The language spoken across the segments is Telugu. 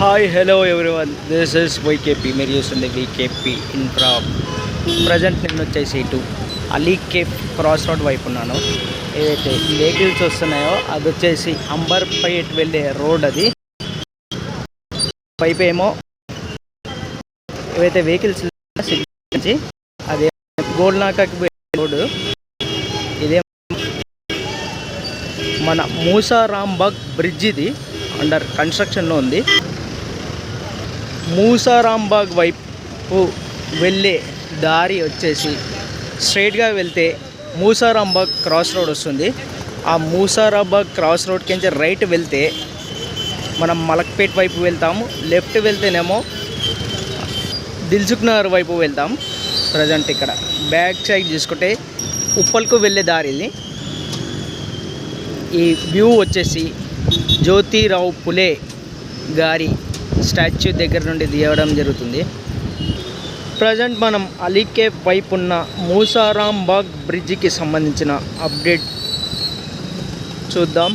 Hi hello everyone, this is YKP. మీరు చూస్తుంది వీకేపీ ఇన్ఫ్రా. ప్రజెంట్ నేను వచ్చేసి ఇటు అలీ కేఫ్ క్రాస్ రోడ్ వైపు ఉన్నాను. ఏదైతే వెహికల్స్ వస్తున్నాయో అది వచ్చేసి అంబర్పేట్ వెళ్ళే రోడ్. అది వైపు ఏమో ఏవైతే వెహికల్స్ అదే గోల్నాకాకి వెళ్ళే రోడ్డు. ఇదే మన మూసారాంబాగ్ బ్రిడ్జ్, ఇది అండర్ కన్స్ట్రక్షన్లో ఉంది. మూసారాంబాగ్ వైపు వెళ్ళే దారి వచ్చేసి స్ట్రైట్గా వెళ్తే మూసారాంబాగ్ క్రాస్ రోడ్ వస్తుంది. ఆ మూసారాంబాగ్ క్రాస్ రోడ్కి నుంచి రైట్ వెళ్తే మనం మలక్పేట్ వైపు వెళ్తాము. లెఫ్ట్ వెళ్తేనేమో దిల్సుఖ్ నగర్ వైపు వెళ్తాం. ప్రజెంట్ ఇక్కడ బ్యాక్ సైడ్ చూసుకుంటే ఉప్పల్కు వెళ్ళే దారి ఇది. ఈ వ్యూ వచ్చేసి జ్యోతిరావు పులే గారి స్టాచ్యూ దగ్గర నుండి తీయడం జరుగుతుంది. ప్రజెంట్ మనం అలీ కేఫ్ వైపు ఉన్న మూసారాంబాగ్ బ్రిడ్జికి సంబంధించిన అప్డేట్ చూద్దాం.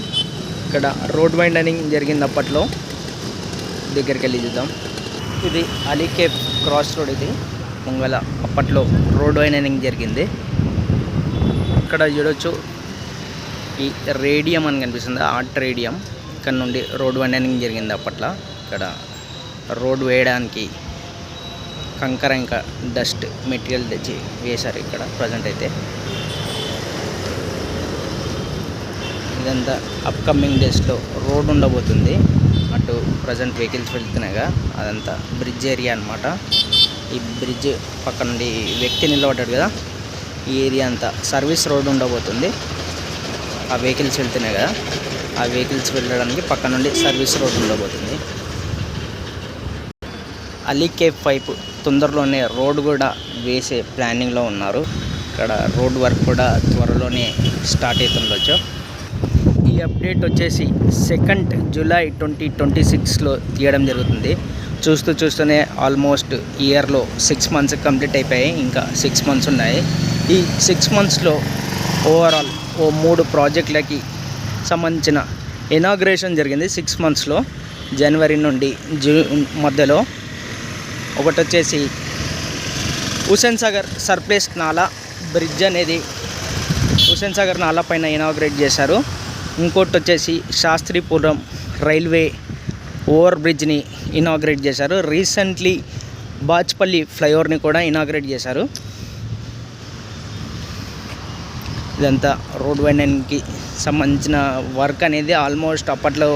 ఇక్కడ రోడ్ వైండనింగ్ జరిగింది అప్పట్లో, దగ్గరికి వెళ్ళి చూద్దాం. ఇది అలీ కేఫ్ క్రాస్ రోడ్. ఇది ముంగల అప్పట్లో రోడ్ వైండనింగ్ జరిగింది. ఇక్కడ చూడొచ్చు ఈ రేడియం అని కనిపిస్తుంది, ఆర్ట్ రేడియం. ఇక్కడ నుండి రోడ్ వైండనింగ్ జరిగింది అప్పట్లో. ఇక్కడ రోడ్ వేయడానికి కంకర ఇంకా డస్ట్ మెటీరియల్ తెచ్చి వేశారు ఇక్కడ. ప్రజెంట్ అయితే ఇదంతా అప్కమింగ్ డేస్లో రోడ్ ఉండబోతుంది. అటు ప్రజెంట్ వెహికల్స్ వెళ్తున్నాయిగా, అదంతా బ్రిడ్జ్ ఏరియా అనమాట. ఈ బ్రిడ్జ్ పక్క నుండి వ్యక్తి నిలబడ్డాడు కదా, ఈ ఏరియా అంతా సర్వీస్ రోడ్ ఉండబోతుంది. ఆ వెహికల్స్ వెళ్తున్నాయి కదా, ఆ వెహికల్స్ వెళ్ళడానికి పక్క నుండి సర్వీస్ రోడ్ ఉండబోతుంది. అలీ కేఫ్ వైపు తొందరలోనే రోడ్ కూడా వేసే ప్లానింగ్లో ఉన్నారు. ఇక్కడ రోడ్ వర్క్ కూడా త్వరలోనే స్టార్ట్ అవుతుండొచ్చు. ఈ అప్డేట్ వచ్చేసి 2 జూలై 2026లో తీయడం జరుగుతుంది. చూస్తూనే ఆల్మోస్ట్ ఇయర్లో 6 మంత్స్ కంప్లీట్ అయిపోయాయి. ఇంకా 6 మంత్స్ ఉన్నాయి. ఈ 6 మంత్స్లో ఓవరాల్ 3 ప్రాజెక్టులకి సంబంధించిన ఇనాగ్రేషన్ జరిగింది 6 మంత్స్లో. జనవరి నుండి జూన్ మధ్యలో ఒకటి వచ్చేసి హుస్సేన్ సాగర్ సర్ప్లేస్ నాలా బ్రిడ్జ్ అనేది హుస్సేన్ సాగర్ నాలా పైన ఇనాగ్రేట్ చేశారు. ఇంకోటి వచ్చేసి శాస్త్రీపురం రైల్వే ఓవర్ బ్రిడ్జ్ని ఇనాగ్రేట్ చేశారు. రీసెంట్లీ బాచ్పల్లి ఫ్లైఓవర్ని కూడా ఇనాగ్రేట్ చేశారు. ఇదంతా రోడ్ వైండనింగ్కి సంబంధించిన వర్క్ అనేది ఆల్మోస్ట్ అప్పట్లో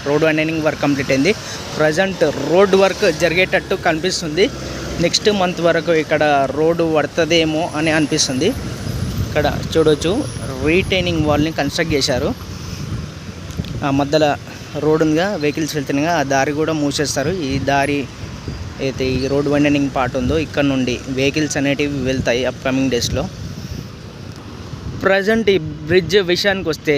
రోడ్ వైండనింగ్ వర్క్ కంప్లీట్ అయింది. ప్రజెంట్ రోడ్ వర్క్ జరిగేటట్టు కనిపిస్తుంది. నెక్స్ట్ మంత్ వరకు ఇక్కడ రోడ్డు పడుతుందేమో అని అనిపిస్తుంది. ఇక్కడ చూడవచ్చు రీటైనింగ్ వాల్ని కన్స్ట్రక్ట్ చేశారు. ఆ మధ్యలో రోడ్ ఉందిగా, వెహికల్స్ వెళ్తున్నాయిగా, ఆ దారి కూడా మూసేస్తారు. ఈ దారి అయితే ఈ రోడ్ వైండనింగ్ పార్ట్ ఉందో ఇక్కడ నుండి వెహికల్స్ అనేటివి వెళ్తాయి అప్కమింగ్ డేస్లో. ప్రజెంట్ ఈ బ్రిడ్జ్ విషయానికి వస్తే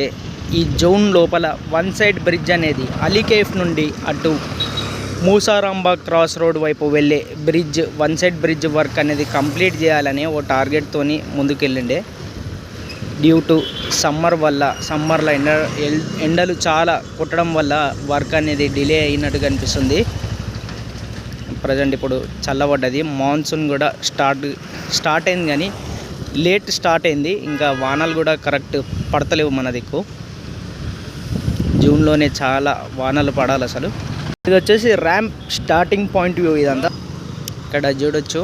ఈ జోన్ లోపల వన్ సైడ్ బ్రిడ్జ్ అనేది అలీ కేఫ్ నుండి అటు మూసారాంబాగ్ క్రాస్ రోడ్ వైపు వెళ్ళే bridge, one side bridge work అనేది కంప్లీట్ చేయాలని ఓ టార్గెట్తోని ముందుకెళ్ళిండే. డ్యూ టు సమ్మర్లో ఎండలు చాలా కొట్టడం వల్ల వర్క్ అనేది డిలే అయినట్టు కనిపిస్తుంది. ప్రజెంట్ ఇప్పుడు చల్లబడ్డది, మాన్సూన్ కూడా స్టార్ట్ అయింది, కానీ లేట్ స్టార్ట్ అయింది. ఇంకా వానలు కూడా కరెక్ట్ పడతలేవు మన దిక్కు. జూన్లోనే చాలా వానలు పడాలి అసలు. ఇది వచ్చేసి ర్యాంప్ స్టార్టింగ్ పాయింట్ వ్యూ. ఇదంతా ఇక్కడ చూడొచ్చు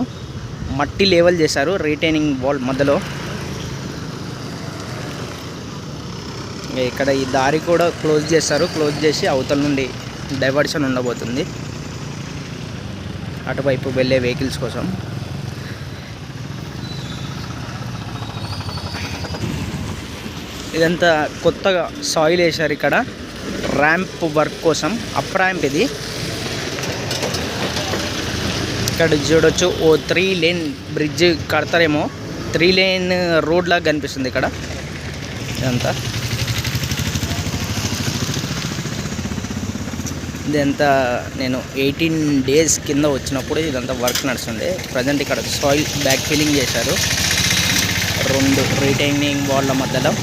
మట్టి లెవెల్ చేశారు రీటైనింగ్ వాల్ మధ్యలో. ఇక్కడ ఈ దారి కూడా క్లోజ్ చేస్తారు. క్లోజ్ చేసి అవతల నుండి డైవర్షన్ ఉండబోతుంది అటువైపు వెళ్ళే వెహికల్స్ కోసం. ఇదంతా కొత్తగా సాయిల్ వేశారు ఇక్కడ ర్యాంప్ వర్క్ కోసం. అప్ ర్యాంప్ ఇది. ఇక్కడ చూడొచ్చు ఓ 3 లేన్ బ్రిడ్జ్ కడతారేమో. 3 లేన్ రోడ్ లాగా కనిపిస్తుంది ఇక్కడ. ఇదంతా నేను 18 డేస్ కింద వచ్చినప్పుడు ఇదంతా వర్క్ నడుస్తుండే. ప్రజెంట్ ఇక్కడ సాయిల్ బ్యాక్ ఫిల్లింగ్ చేశారు 2 రీటైనింగ్ వాళ్ళ మధ్యలో.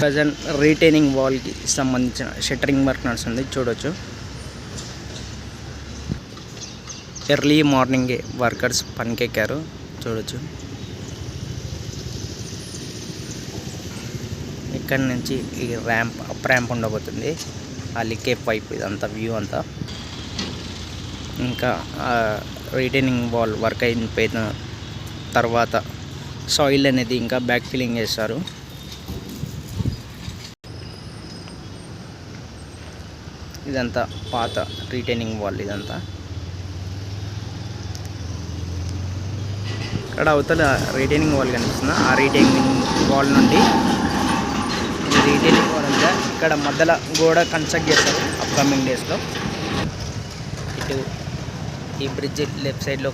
ప్రజెంట్ రీటైనింగ్ వాల్కి సంబంధించిన షట్టరింగ్ వర్క్ నడుస్తుంది చూడొచ్చు. ఎర్లీ మార్నింగే వర్కర్స్ పనికెక్కారు చూడొచ్చు. ఇక్కడ నుంచి ఈ అప్ ర్యాంప్ ఉండబోతుంది. ఆ లికేప్ పైప్ ఇదంతా వ్యూ అంతా. ఇంకా రిటైనింగ్ వాల్ వర్క్ అయిపోయిన తర్వాత సాయిల్ అనేది ఇంకా బ్యాక్ ఫిల్లింగ్ చేస్తారు. ఇదంతా పాత రిటైనింగ్ వాల్. ఇదంతా ఇక్కడ అవతల రిటైనింగ్ వాల్ కనిపిస్తుంది. ఆ రిటైనింగ్ వాల్ నుండి రిటైనింగ్ వాల్ అంతా ఇక్కడ మధ్యలో గోడ కన్స్ట్రక్ట్ చేస్తారు అప్కమింగ్ డేస్లో. ఇటు ఈ బ్రిడ్జ్ లెఫ్ట్ సైడ్లో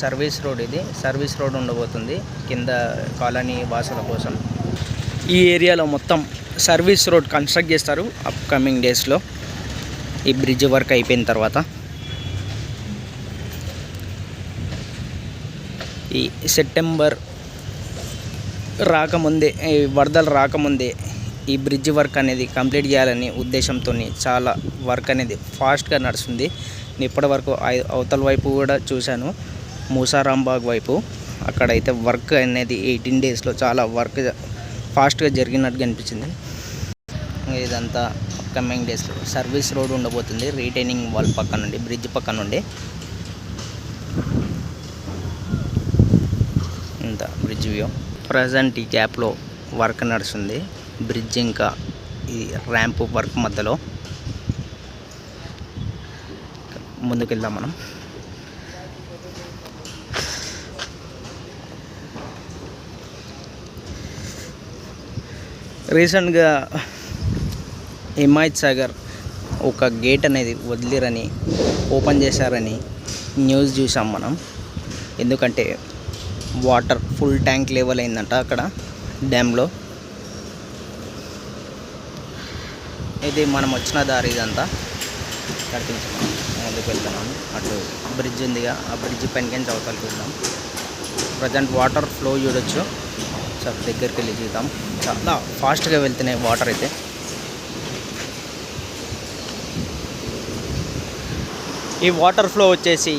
సర్వీస్ రోడ్, ఇది సర్వీస్ రోడ్ ఉండబోతుంది కింద కాలనీ వాసుల కోసం. ఈ ఏరియాలో మొత్తం సర్వీస్ రోడ్ కన్స్ట్రక్ట్ చేస్తారు అప్కమింగ్ డేస్లో ఈ బ్రిడ్జ్ వర్క్ అయిపోయిన తర్వాత. ఈ సెప్టెంబర్ రాకముందే, వరదలు రాకముందే ఈ బ్రిడ్జ్ వర్క్ అనేది కంప్లీట్ చేయాలని ఉద్దేశంతో చాలా వర్క్ అనేది ఫాస్ట్గా నడుస్తుంది. ఇప్పటి వరకు అవతల వైపు కూడా చూశాను, మూసారాంబాగ్ వైపు. అక్కడైతే వర్క్ అనేది 18 డేస్లో చాలా వర్క్ ఫాస్ట్గా జరిగినట్టుగా అనిపించింది. ఇదంతా అప్కమింగ్ డేస్లో సర్వీస్ రోడ్ ఉండబోతుంది రిటైనింగ్ వాల్ పక్క నుండి, బ్రిడ్జ్ పక్క నుండి. ఇంత బ్రిడ్జ్ వ్యూ. ప్రజెంట్ ఈ గ్యాప్లో వర్క్ నడుస్తుంది బ్రిడ్జ్ ఇంకా ఈ ర్యాంప్ వర్క్ మధ్యలో. ముందుకెళ్దాం మనం. రీసెంట్గా హిమాయత్ సాగర్ ఒక గేట్ అనేది వదిలిరని, ఓపెన్ చేశారని న్యూస్ చూసాం మనం. ఎందుకంటే వాటర్ ఫుల్ ట్యాంక్ లెవెల్ అయిందంట అక్కడ డ్యామ్లో. ఇది మనం వచ్చిన దారి ఇదంతా. ఇక్కడికి మనం ముందుకు వెళ్తున్నాము. అటు బ్రిడ్జ్ ఉందిగా, ఆ బ్రిడ్జ్ పైనకించి అవతలకి వెళ్దాం. ప్రజెంట్ వాటర్ ఫ్లో చూడొచ్చు. చాలా దగ్గరికి వెళ్ళి చూద్దాం. చాలా ఫాస్ట్గా వెళ్తున్నాయి వాటర్ అయితే. ఈ వాటర్ ఫ్లో వచ్చేసి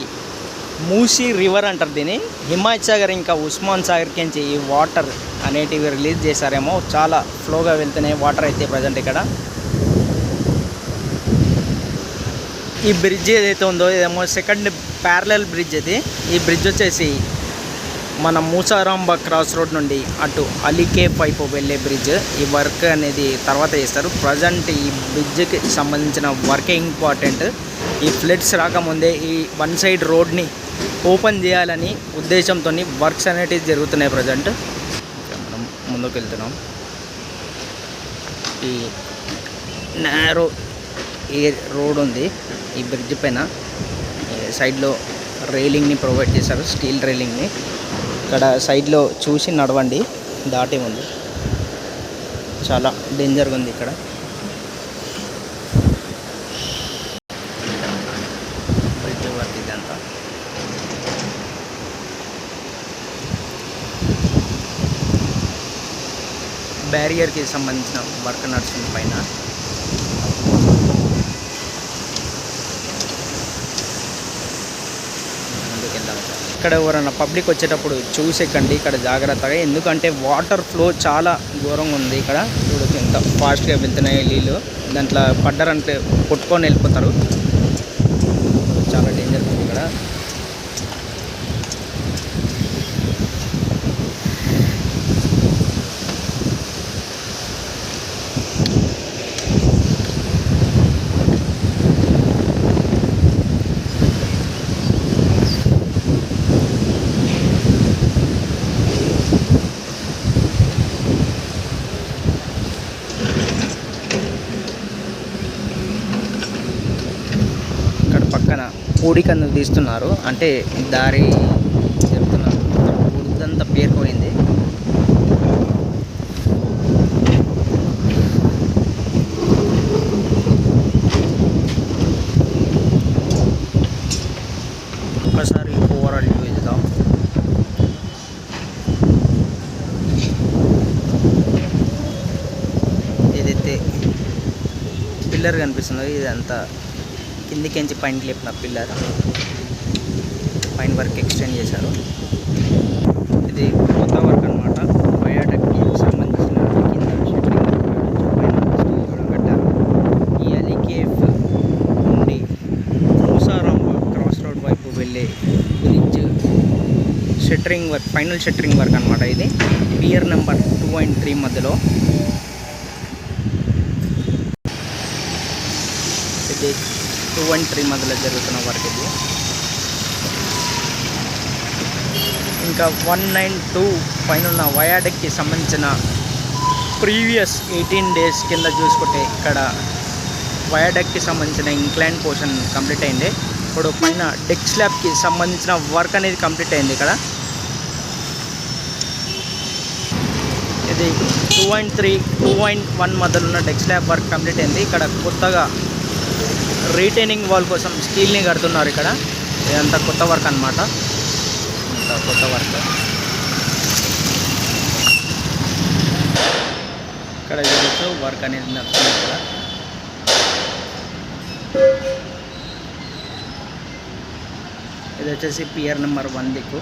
మూసీ రివర్ అంటారు దీన్ని. హిమాయత్ సాగర్ ఇంకా ఉస్మాన్ సాగర్కి నుంచి ఈ వాటర్ అనేటివి రిలీజ్ చేశారేమో. చాలా ఫ్లోగా వెళ్తున్నాయి వాటర్ అయితే ప్రజెంట్ ఇక్కడ. ఈ బ్రిడ్జ్ ఏదైతే ఉందో ఇదేమో సెకండ్ ప్యారలల్ బ్రిడ్జ్. ఇది ఈ బ్రిడ్జ్ వచ్చేసి మన మూసారాంబాగ్ క్రాస్ రోడ్ నుండి అటు అలీకేప్ వైపు వెళ్ళే బ్రిడ్జ్. ఈ వర్క్ అనేది తర్వాత చేస్తారు. ప్రజెంట్ ఈ బ్రిడ్జ్కి సంబంధించిన వర్కే ఇంపార్టెంట్. ఈ ఫ్లడ్స్ రాకముందే ఈ వన్ సైడ్ రోడ్ని ఓపెన్ చేయాలని ఉద్దేశంతో వర్క్స్ అనేటివి జరుగుతున్నాయి ప్రజెంట్. మనం ముందుకు వెళ్తున్నాం. ఈ నేరో ఏ రోడ్ ఉంది ఈ బ్రిడ్జ్ పైన. సైడ్లో రైలింగ్ని ప్రొవైడ్ చేశారు, స్టీల్ రైలింగ్ని. ఇక్కడ సైడ్లో చూసి నడవండి, దాటే ఉంది. చాలా డేంజర్గా ఉంది ఇక్కడ. బ్రిడ్జ్ వర్క్ ఇదంతా. బ్యారియర్కి సంబంధించిన వర్క్ నడుస్తుంది పైన. ఇక్కడ ఎవరైనా పబ్లిక్ వచ్చేటప్పుడు చూసేకండి ఇక్కడ జాగ్రత్తగా. ఎందుకంటే వాటర్ ఫ్లో చాలా ఘోరంగా ఉంది ఇక్కడ. చూడొచ్చు ఎంత ఫాస్ట్గా వెళ్తున్నాయి నీళ్ళు. దాంట్లో పడ్డారంటే కొట్టుకొని వెళ్ళిపోతారు. చాలా డేంజర్ ఉంది ఇక్కడ. పూడికన్ను తీస్తున్నారు, అంటే దారి చెప్తున్నారు. పూడిదంతా పేరుకుపోయింది. ఒకసారి ఓవరాల్ వ్యూ ఇద్దాం. ఏదైతే పిల్లర్ కనిపిస్తుందో ఇదంతా కిందికించి పైనకి లేపిన పిల్లర్. పైన వర్క్ ఎక్స్టెండ్ చేశారు. ఇది కొత్త వర్క్ అనమాట. వయాడక్ట్కి సంబంధించిన కింద షెట్రింగ్ పైన స్టీల్ కూడా పెట్టారు. ఈ అలీకేఫ్ నుండి మూసారాంబ క్రాస్ రోడ్ వైపు వెళ్ళే బ్రిడ్జ్ షెట్రింగ్ వర్క్, ఫైనల్ షెట్రింగ్ వర్క్ అనమాట. ఇది పియర్ నెంబర్ 2 and 3 మధ్యలో. ఇది 2 and 3 మధ్యలో జరుగుతున్న వర్క్ ఇది. ఇంకా 1 and 2 పైన ఉన్న వయాడక్ట్కి సంబంధించిన ప్రీవియస్ 18 days కింద చూసుకుంటే ఇక్కడ వయాడక్ట్కి సంబంధించిన ఇంక్లైన్ పోర్షన్ కంప్లీట్ అయింది. ఇప్పుడు పైన డెక్ స్లాబ్కి సంబంధించిన వర్క్ అనేది కంప్లీట్ అయింది. ఇక్కడ ఇది 2 and 3, 2 and 1 మధ్యలో ఉన్న డెక్ స్లాబ్ వర్క్ కంప్లీట్ అయింది. ఇక్కడ కొత్తగా రీటైనింగ్ వాల్ కోసం స్టీల్ని కడుతున్నారు. ఇక్కడ ఇదంతా కొత్త వర్క్ అనమాట. కొత్త వర్క్ ఇక్కడ జరుగుతూ వర్క్ అనేది నడుస్తుంది. ఇక్కడ ఇది వచ్చేసి పియర్ నెంబర్ 1 దిక్కు.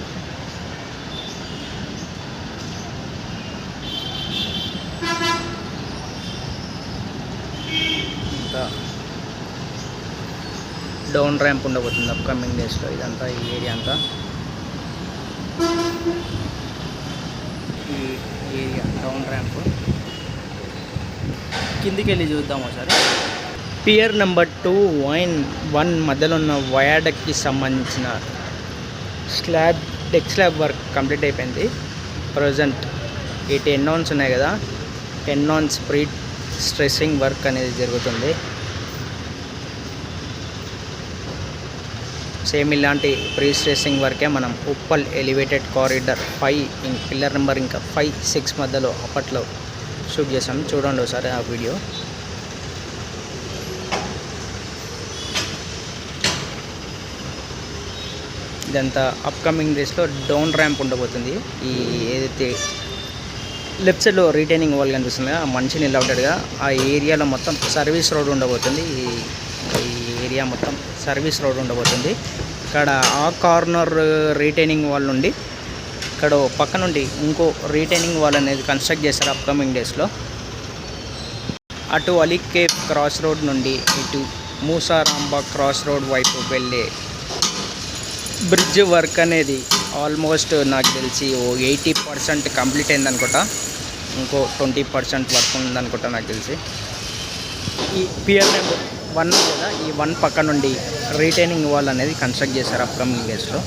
ఇంకా డౌన్ ర్యాంప్ ఉండబోతుంది అప్కమింగ్ డేస్లో. ఇదంతా ఈ ఏరియా అంతా, ఈ ఏరియా డౌన్ ర్యాంప్. కిందికి వెళ్ళి చూద్దాం ఒకసారి. పియర్ నెంబర్ 2 and 1 మధ్యలో ఉన్న వయాడక్ట్కి సంబంధించిన డెక్ స్లాబ్ వర్క్ కంప్లీట్ అయిపోయింది. ప్రజెంట్ ఈ 10 nons ఉన్నాయి కదా, 10 nons ప్రీ స్ట్రెస్సింగ్ వర్క్ అనేది జరుగుతుంది. సేమ్ ఇలాంటి ప్రీ స్ట్రెస్సింగ్ వర్కే మనం Uppal elevated corridor 5 pillar number ఇంకా 5, 6 మధ్యలో అప్పట్లో షూట్ చేసాం. చూడండి ఒకసారి ఆ వీడియో. ఇదంతా అప్కమింగ్ డేస్లో డౌన్ ర్యాంప్ ఉండబోతుంది. ఈ ఏదైతే లెఫ్ట్ సైడ్లో రీటైనింగ్ వాల్ కనిపిస్తుంది ఆ మంచి నిలబడ్డగా ఆ ఏరియాలో మొత్తం సర్వీస్ రోడ్ ఉండబోతుంది. ఈ ఏరియా మొత్తం సర్వీస్ రోడ్ ఉండబోతుంది. ఇక్కడ ఆ కార్నర్ రీటైనింగ్ వాల్ నుండి ఇక్కడ పక్క నుండి ఇంకో రీటైనింగ్ వాల్ అనేది కన్స్ట్రక్ట్ చేస్తారు అప్కమింగ్ డేస్లో. అటు అలీకేఫ్ క్రాస్ రోడ్ నుండి ఇటు మూసారాంబ క్రాస్ రోడ్ వైపు వెళ్ళే బ్రిడ్జ్ వర్క్ అనేది ఆల్మోస్ట్ నాకు తెలిసి 80% కంప్లీట్ అయిందనుకుంటా. ఇంకో 20% వర్క్ ఉందనుకుంటా నాకు తెలిసి. ఈ పియర్ నెంబర్ 1 కదా, ఈ 1 పక్క నుండి రీటైనింగ్ వాల్ అనేది కన్స్ట్రక్ట్ చేశారు అప్కమింగ్ డేస్లో.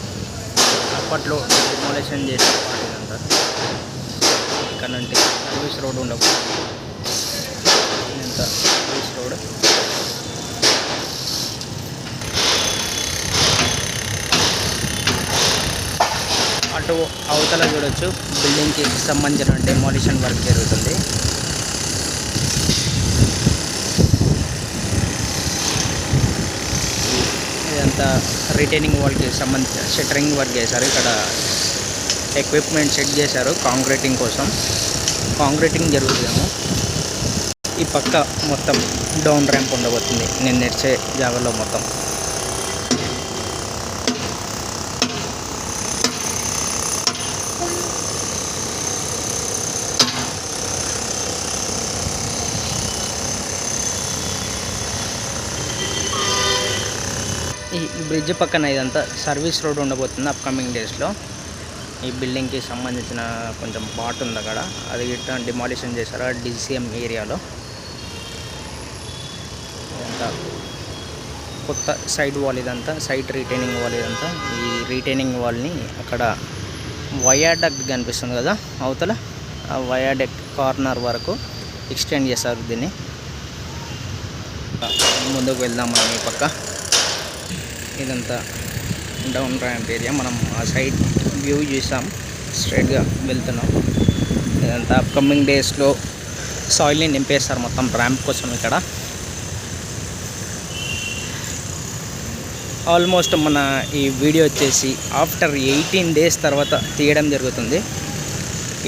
అప్పట్లో డిమోలేషన్ చేసే ఇదంతా. ఇక్కడ నుండి సర్వీస్ రోడ్ ఉండబోతుంది. ఇంత సర్వీస్ రోడ్. అటు అవతల చూడొచ్చు బిల్డింగ్కి సంబంధించిన డెమోలిషన్ వర్క్ జరుగుతుంది. ఇదంతా రిటైనింగ్ వాల్కి సంబంధించిన షట్టరింగ్ వర్క్ చేశారు. ఇక్కడ ఎక్విప్మెంట్ సెట్ చేశారు కాంక్రీటింగ్ కోసం. కాంక్రీటింగ్ జరుగుతుందేమో. ఈ పక్క మొత్తం డౌన్ ర్యాంప్ ఉండబోతుంది నేను నడిచే జాగాలో మొత్తం. ఈ బ్రిడ్జ్ పక్కన ఇదంతా సర్వీస్ రోడ్ ఉండబోతుంది అప్కమింగ్ డేస్లో. ఈ బిల్డింగ్కి సంబంధించిన కొంచెం పార్ట్ ఉంది అక్కడ, అది ఇట్లా డిమాలిషన్ చేశారు DCM ఏరియాలో. ఇదంతా కొత్త సైడ్ వాల్, ఇదంతా సైడ్ రీటైనింగ్ వాల్. ఇదంతా ఈ రీటైనింగ్ వాల్ని అక్కడ వయాడక్ట్ కనిపిస్తుంది కదా అవతల, ఆ వయాడక్ట్ కార్నర్ వరకు ఎక్స్టెండ్ చేశారు దీన్ని. ముందుకు వెళ్దాం మనం. ఈ పక్క ఇదంతా డౌన్ ర్యాంప్ ఏరియా. మనం ఆ సైడ్ వ్యూ చూసాం, స్ట్రైట్గా వెళ్తున్నాం. ఇదంతా అప్కమింగ్ డేస్లో సాయిల్ని నింపేస్తారు మొత్తం ర్యాంప్ కోసం. ఇక్కడ ఆల్మోస్ట్ మన ఈ వీడియో వచ్చేసి ఆఫ్టర్ 18 days తర్వాత తీయడం జరుగుతుంది.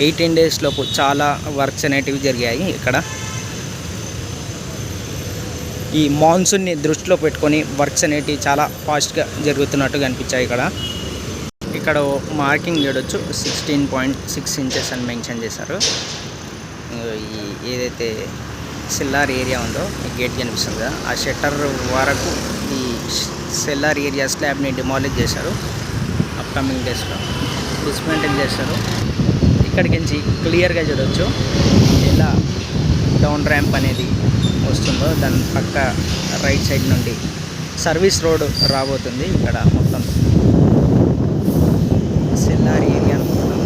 18 days లోపు చాలా వర్క్స్ అనేటివి జరిగాయి ఇక్కడ. ఈ మాన్సూన్ని దృష్టిలో పెట్టుకొని వర్క్స్ అనేటివి చాలా ఫాస్ట్గా జరుగుతున్నట్టుగా అనిపించాయి ఇక్కడ. ఇక్కడ మార్కింగ్ చూడొచ్చు 16.6 ఇంచెస్ అని మెన్షన్ చేశారు. ఈ ఏదైతే సెల్లార్ ఏరియా ఉందో ఈ గేట్ కనిపిస్తుంది కదా, ఆ షట్టర్ వరకు ఈ సెల్లార్ ఏరియా స్లాబ్ని డిమాలిష్ చేశారు. అప్కమింగ్ డేస్లో డిస్మెంటిల్ చేస్తారు. ఇక్కడికి నుంచి క్లియర్గా చూడొచ్చు ఎలా డౌన్ ర్యాంప్ అనేది వస్తుందో. దాని పక్క రైట్ సైడ్ నుండి సర్వీస్ రోడ్ రాబోతుంది. ఇక్కడ మొత్తం సెల్లార్ ఏరియా మొత్తం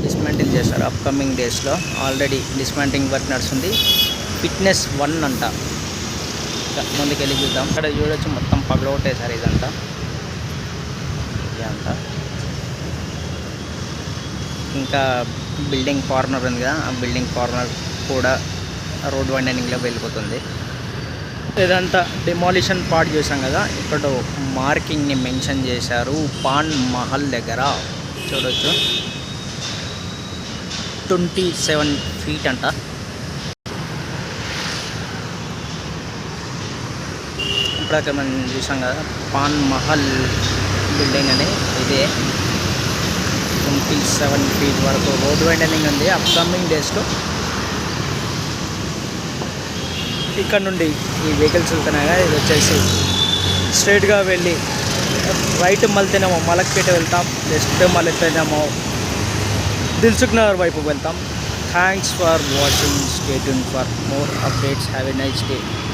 డిస్మెంటిల్ చేస్తారు అప్కమింగ్ డేస్లో. ఆల్రెడీ డిస్మెంటింగ్ వర్క్ నడుస్తుంది. ఫిట్నెస్ 1 అంట. ముందుకెళ్ళి చూద్దాం. ఇక్కడ చూడొచ్చు మొత్తం పగలగొట్టేశారు ఇదంతా. ఇంకా బిల్డింగ్ కార్నర్ ఉంది కదా, ఆ బిల్డింగ్ కార్నర్ కూడా రోడ్ వైండనింగ్లో వెళ్ళిపోతుంది. ఇదంతా డిమాలిషన్ పార్ట్ చూసాం కదా, ఇక్కడ మార్కింగ్ని మెన్షన్ చేశారు. పాన్ మహల్ దగ్గర చూడొచ్చు 27 feet అంట. ఇప్పుడు మనం చూసాం కదా పాన్ మహల్ బిల్డింగ్ అని, ఇదే 27 feet వరకు రోడ్ వైండనింగ్ ఉంది. అప్కమింగ్ డేస్లో ఇక్కడ నుండి ఈ వెహికల్స్ వెళ్తున్నాయి కదా, ఇది వచ్చేసి స్ట్రైట్గా వెళ్ళి రైట్ మళ్ళీతేనేమో మలక్పేట వెళ్తాం, లెఫ్ట్ మళ్ళీతేనేమో దిల్సుఖ్ నగర్ వైపు వెళ్తాం. Thanks for watching. Stay tuned for more updates. Have a nice day.